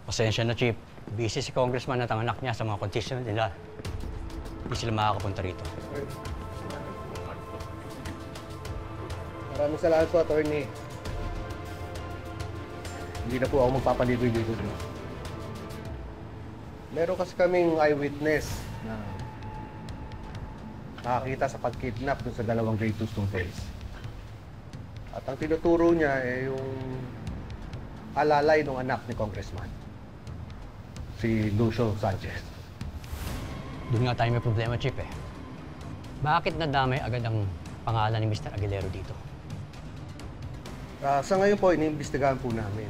Pasensya na, Chief. Busy si Congressman at ang anak niya sa mga constituent nila. Hindi sila makakapunta rito. Maraming salamat po, Attorney. Hindi na po ako magpapaligoy-ligoy. Meron kasi kaming eyewitness na nakakita sa pag-kidnap dun sa dalawang grade 2 students. At ang tinuturo niya yung alalay ng anak ni Congressman, si Lucio Sanchez. Doon nga tayo may problema, Chief eh. Bakit nadamay agad ang pangalan ni Mr. Aguilero dito? Sa ngayon po, iniimbestigahan po namin.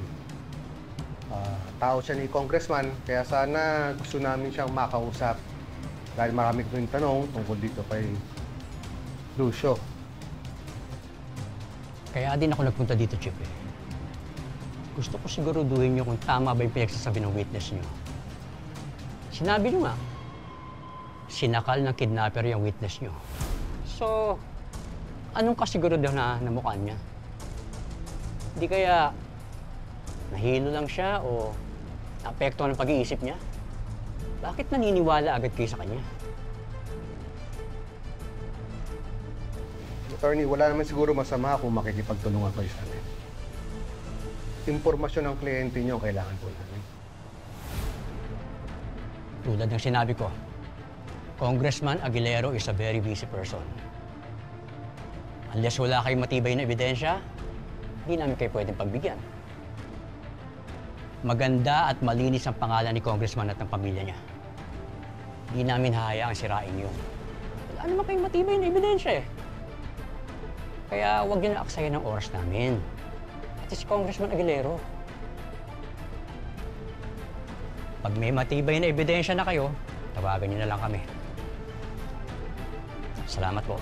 Tao siya ni Congressman, kaya sana gusto namin siyang makausap. Dahil marami kong tanong tungkol dito kay Lucio. Kaya din ako nagpunta dito, Chief eh. Gusto ko siguruduhin niyo kung tama ba yung pinagsasabi ng witness niyo. Sinabi niyo nga, sinakal ng kidnapper yung witness niyo. So, anong kasigurado na mukha niya? Hindi kaya nahilo lang siya o naapektuhan ng pag-iisip niya? Bakit naniniwala agad kayo sa kanya? Attorney, wala naman siguro masama kung makikipagtulungan kayo sa amin. Impormasyon ng kliyente niyo kailangan po namin. Tulad ng sinabi ko, Congressman Aguilero is a very busy person. Unless wala kayong matibay na ebidensya, hindi namin kayo pwedeng pagbigyan. Maganda at malinis ang pangalan ni Congressman at ng pamilya niya. Hindi namin hahayaang sirain yun. Wala naman kayong matibay na ebidensya eh. Kaya huwag niyo na aksayan ng oras namin. Ito si Congressman Aguilero. Pag may matibay na ebidensya na kayo, tawagan niyo na lang kami. Salamat po.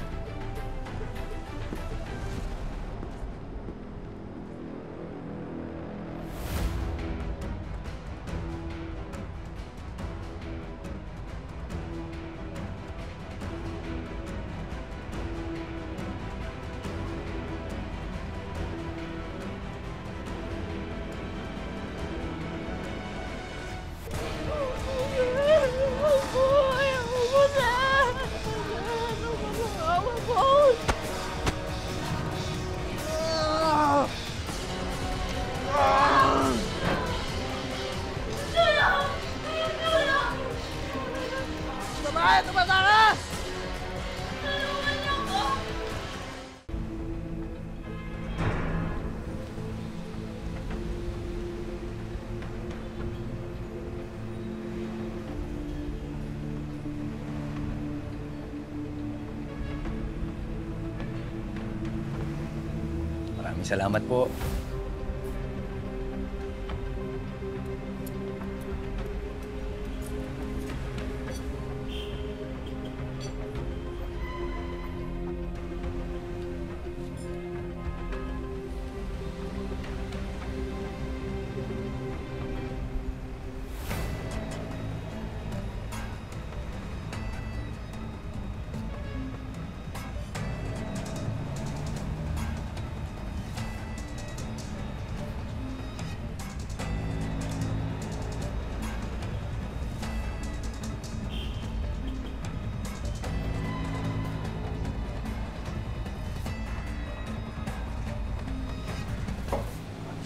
Maraming salamat po.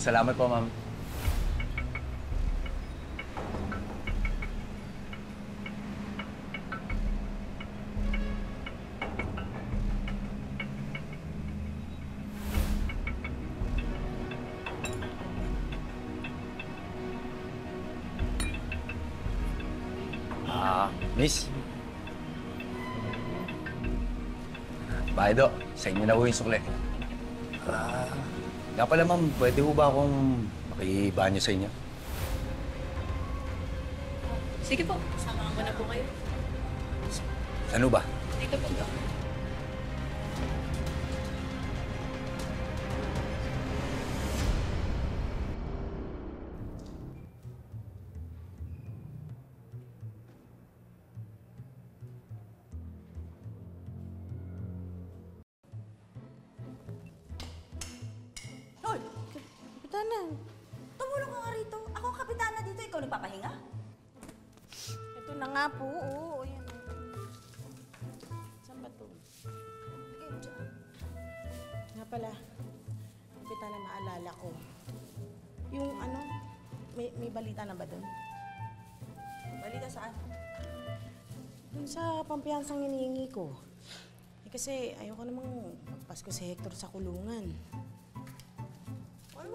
Salamat po, ma'am. Miss. Bayado, sa inyo na ho yung sukle. Nga pala, ma'am, pwede ho ba akong makibanyo sa inyo? Sige po, samahan ko na po kayo. Ano ba? Dito po. Kapitana, tumulong ka nga rito. Ako ang kapitana dito, ikaw magpapahinga? Ito na nga po, oo. Ayan. Saan ba to? Lagay mo dyan. Nga pala, kapitan na naalala ko. Yung ano, may balita na ba doon? Balita saan? Doon sa pampiyansang hinihingi ko. Eh kasi ayoko namang magpasko si Hector sa kulungan.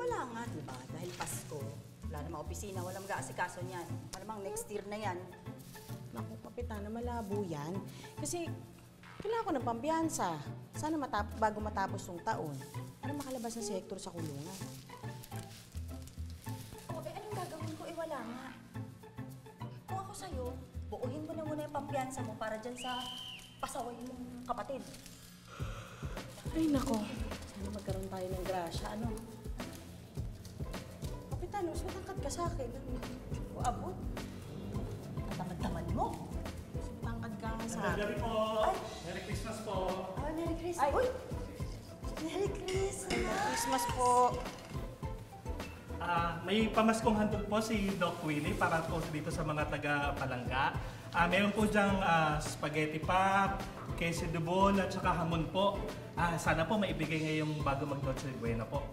Wala nga, di ba? Dahil Pasko. Wala namang opisina, walang mag-aasikaso niyan. Malamang next year na yan. Naku, kapitan, malabo yan. Kasi kailangan ko ng pampiyansa. Sana bago matapos yung taon, para makalabas na si Hector sa kulungan. O, anong gagawin ko? Wala nga. Kung ako sa'yo, buuhin mo na muna yung pampiyansa mo para dyan sa pasaway mong kapatid. Ay, nako. Sana magkaroon tayo ng grasya. Ano? Kapitan, mas matangkad ka sa akin. O, abot. Katamad-tamad mo. Mas matangkad ka nga sa akin. Gabi po. Merry Christmas po. Oh, Merry Christmas. Uy! Merry Christmas. Christmas po. May pamaskong handog po si Doc Willie para po dito sa mga taga-Palangga. Meron po diyang spaghetti pop, queso de bol at saka hamon po. Sana po maibigay ngayong bago mag-Noche Buena po.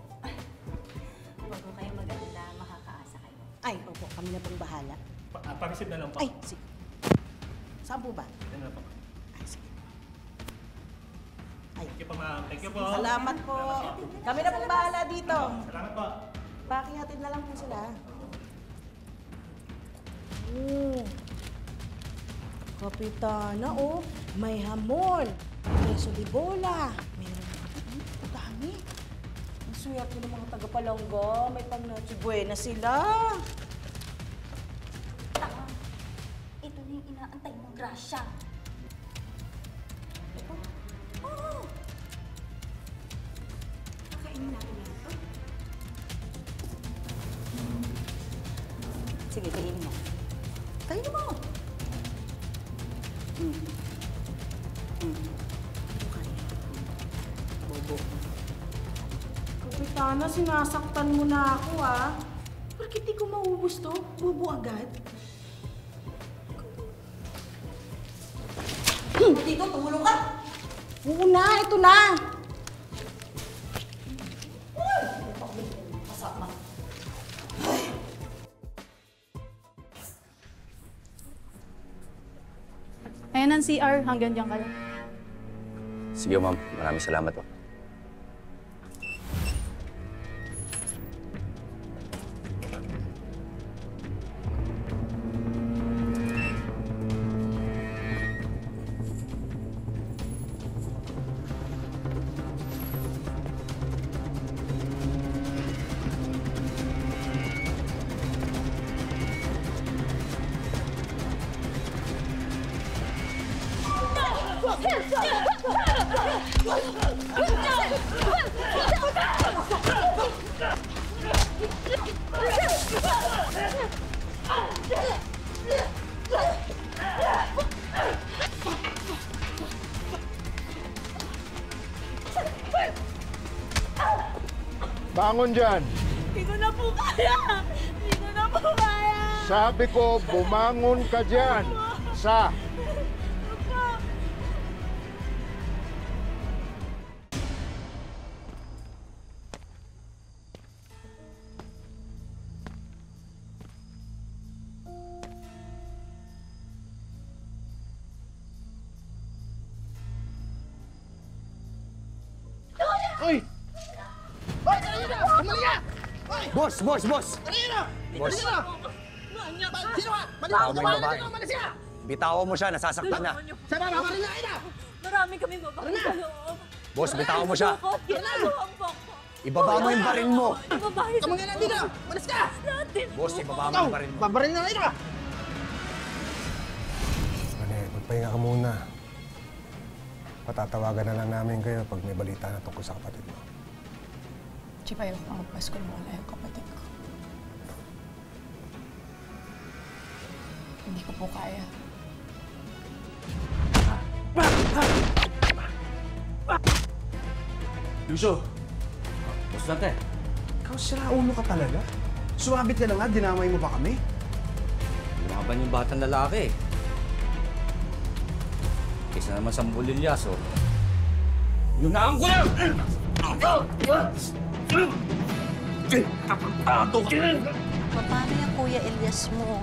Huwag ko kayo maganda, makakaasa kayo. Ay, opo, kami na pong bahala. Pa-receive na lang po. Ay, sige. Saan po ba? Yan na po. Ay, sige. Ay, Thank you po, ma'am. Thank you po. salamat po. Kami na pong bahala dito. Salamat po. Pakihatid na lang po sila. Kapitana, oh. May hamon. Peso de bola. Meron na ang dami. Ang swerte ng mga taga-Palangga. May pang-Noche Buena sila. Tama. Ito na yung inaantay mong grasya. Ito? Oo. Kakainin natin yan ito. Sige, kainin mo. Kainin mo! Bobo. Kapitana, sinasaktan mo na ako, ah. Bakit di ko maubos to? Bobo agad? Dito, tumulong ka! Oo na, ito na. Masama. Ayan ang CR, hanggang dyan kayo. Sige, ma'am. Maraming salamat po. Bangon dyan! Hindi ko na po kaya. Hindi ko na po kaya. Sabi ko, bumangon ka dyan! Sa! Uy! Boss! Boss! Boss! Boss! Bitawan mo yung babae. Bitawan mo siya, nasasaktan na. Marami kami babae sa loob. Boss, bitawan mo siya. Ginagawa po ko. Ibaba mo yung baril mo. Babae sa loob. Malis ka! Natin. Boss, ibaba mo yung baril mo. Babarin na ito! Mane, magpahinga ka muna. Patatawagan na lang namin kayo pag may balita na tungkol sa kapatid mo. Chip, ayaw ko magpasko na wala yung kapatid ko. Hindi ko po kaya. Lucio! Boss natin. Ikaw sira ulo ka talaga? Sumabit ka na nga, dinamay mo pa kami? Lumaban yung batang lalaki. Kaysa naman sa bulilyaso. Yunaan ko na! Paano yung Kuya Elias mo?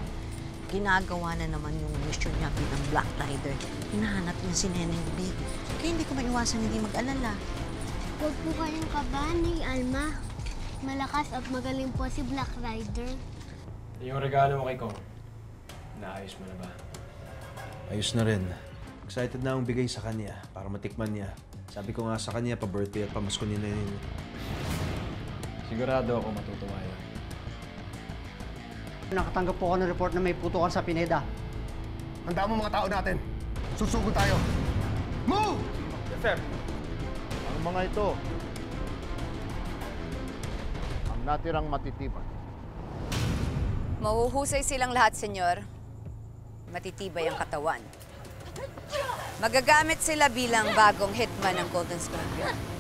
Ginagawa na naman yung mission niya bilang Black Rider. Hinahanap niya si Neneng Big. Kaya hindi ko maiwasan hindi mag-alala. Huwag po kayong kabahan ni Alma. Malakas at magaling po si Black Rider. Yung regalo mo kay Kong, naayos mo na ba? Ayos na rin. Excited na akong bigay sa kanya para matikman niya. Sabi ko nga sa kanya, pa-birthday at pamasko niya na yun. Sigurado ako matutuwa yun. Nakatanggap po ako ng report na may putukan sa Pineda. Handa mo mga tao natin. Susugod tayo. Move! Yes, sir. Ang mga ito, ang natirang matitibay. Mahuhusay silang lahat, senyor. Matitibay ang katawan. Magagamit sila bilang bagong hitman ng Golden Scorpion.